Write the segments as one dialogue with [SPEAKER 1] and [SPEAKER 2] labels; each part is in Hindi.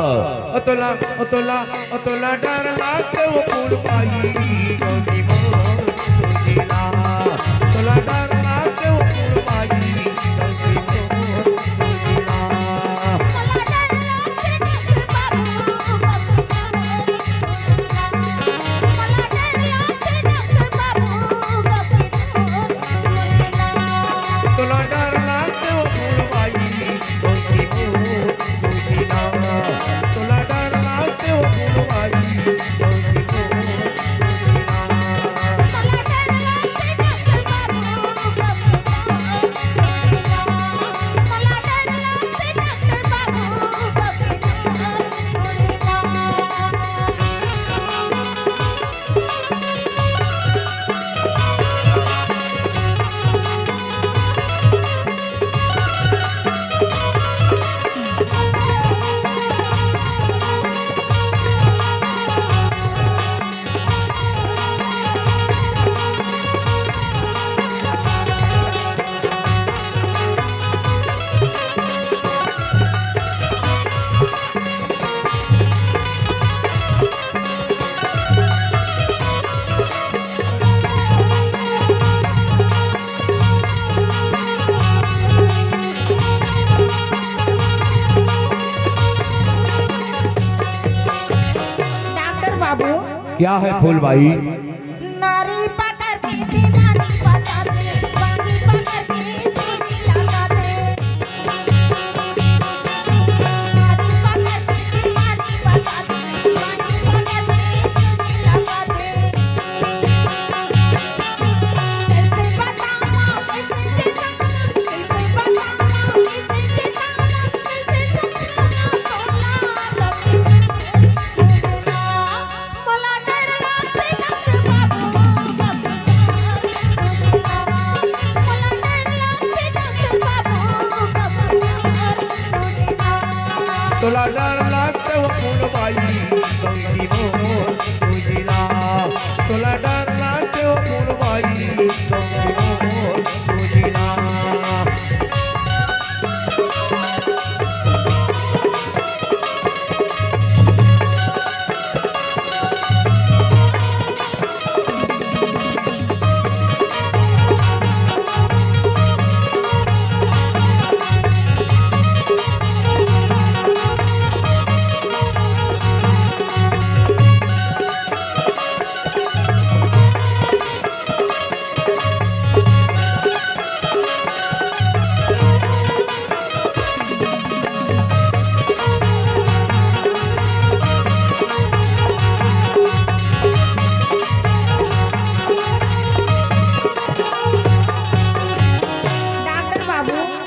[SPEAKER 1] अतोला अतोला अतोला डर लागते वो फूल पाई गौरी मोर सुशीला अतोला डर लागते वो फूल पाई गौरी मोर सुशीला अतोला डर लागते वो फूल पाई गौरी मोर सुशीला अतोला डर लागते वो फूल पाई गौरी मोर क्या है फूल भाई?
[SPEAKER 2] नारी पकड़ के बीमारी बता दे, बागी पकड़ के सूजी लगा दे। नारी पकड़ के बीमारी बता दे, बागी पकड़ के सूजी लगा दे। कैसे बताऊं, कैसे चिताऊं, कैसे बताऊं, कैसे चिताऊं, कैसे समझाऊं तोला लगी सुनना मला डर लागते डॉक्टर बाबू बाबू सुनना मला डर लागते डॉक्टर बाबू बाबू सुनना
[SPEAKER 1] तोला डर लागते वो फूल भाई गौरी मोर सुशीला तोला डर लागते वो फूल भाई गौरी मोर सुशीला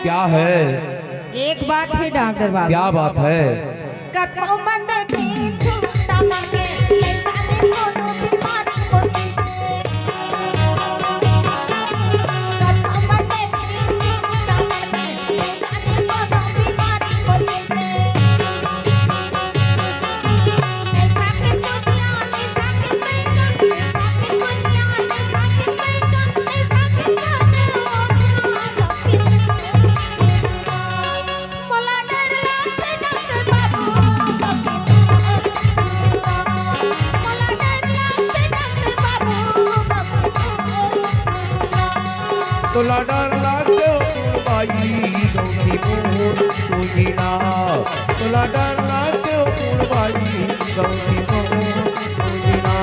[SPEAKER 1] क्या है?
[SPEAKER 2] एक बात है डॉक्टर बाबू।
[SPEAKER 1] क्या बात है?
[SPEAKER 2] कतो मंद की झूठा मांगे शैतान कोनो बीमारी को सीखे। कतो मंद की झूठा मांगे शैतान कोनो बीमारी को सीखे। ऐसा के दुनिया ऐसा के पैगा ऐसा के दुनिया ऐसा के पैगा ऐसा के जाने ओ मला डर लागते डॉक्टर बाबू मला डर लागते डॉक्टर बाबू
[SPEAKER 1] तोला डर लागते वो फूल भाई गौरी मोर सुशीला तोला डर लागते वो फूल भाई गौरी मोर सुशीला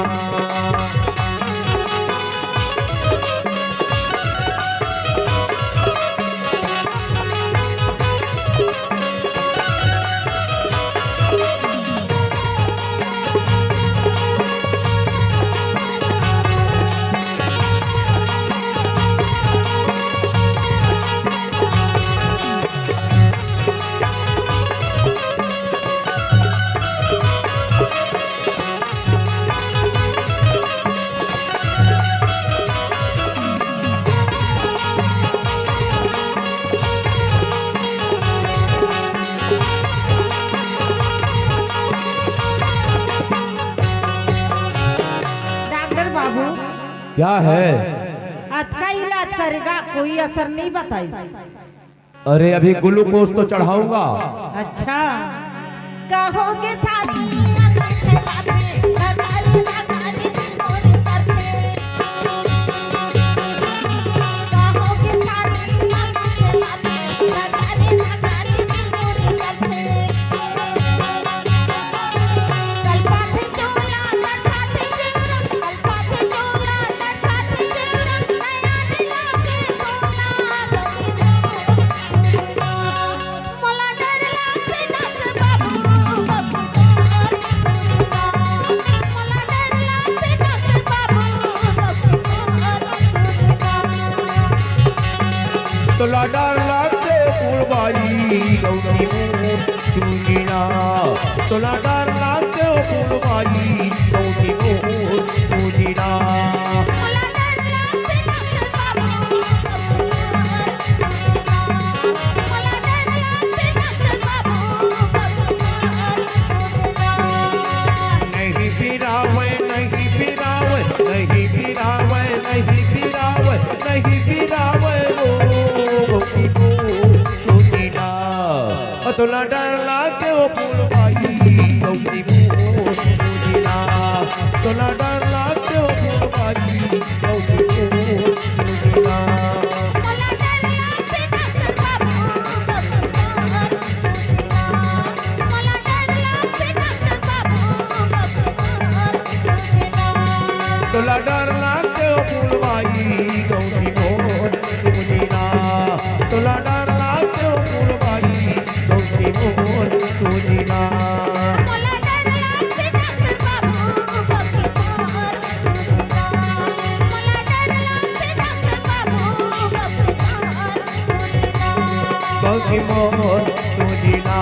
[SPEAKER 1] क्या है?
[SPEAKER 2] का इलाज करेगा, कोई असर नहीं बताई।
[SPEAKER 1] अरे अभी ग्लूकोज तो चढ़ाऊंगा।
[SPEAKER 2] अच्छा कहोगे सारी अंगूठे बातें धगारी धगारी दिलमोर करते कहोगे सारी अंगूठे बातें धगारी धगारी दिलमोर करते कल्पाते चोला लटाते चिंगरा कल्पाते चोला लटाते चिंगरा नया लागे सोना गौरी मोला डर लागे नाच बाबू मोला डर लागे नाच बाबू
[SPEAKER 1] तुला डर लागते फुलबाई गौरी मोर सुनीला तुला डर लागते फुलबाई गौरी मोर सुनीला
[SPEAKER 2] मोला डर लागे नाच बाबू मोला डर लागे नाच बाबू
[SPEAKER 1] नहीं फिरावे नहीं फिरावे नहीं फिरावे नहीं फिरावे नहीं फिरावे वो गौरी मोर सुनीला तुला डर लागते फुलबाई गौरी मोर सुनीला तुला डर लागते फुलबाई गौरी मोर सुनीला
[SPEAKER 2] मोला डर लागे नाच बाबू मोला डर लागे नाच बाबू
[SPEAKER 1] तुला डर लागते फुलबाई गौरी मोर सुनीला तुला डर लागते फुलबाई गौरी मोर सुनीला
[SPEAKER 2] मोला डर लागे नाच बाबू मोला डर लागे नाच बाबू
[SPEAKER 1] गौरी मोर सुनीला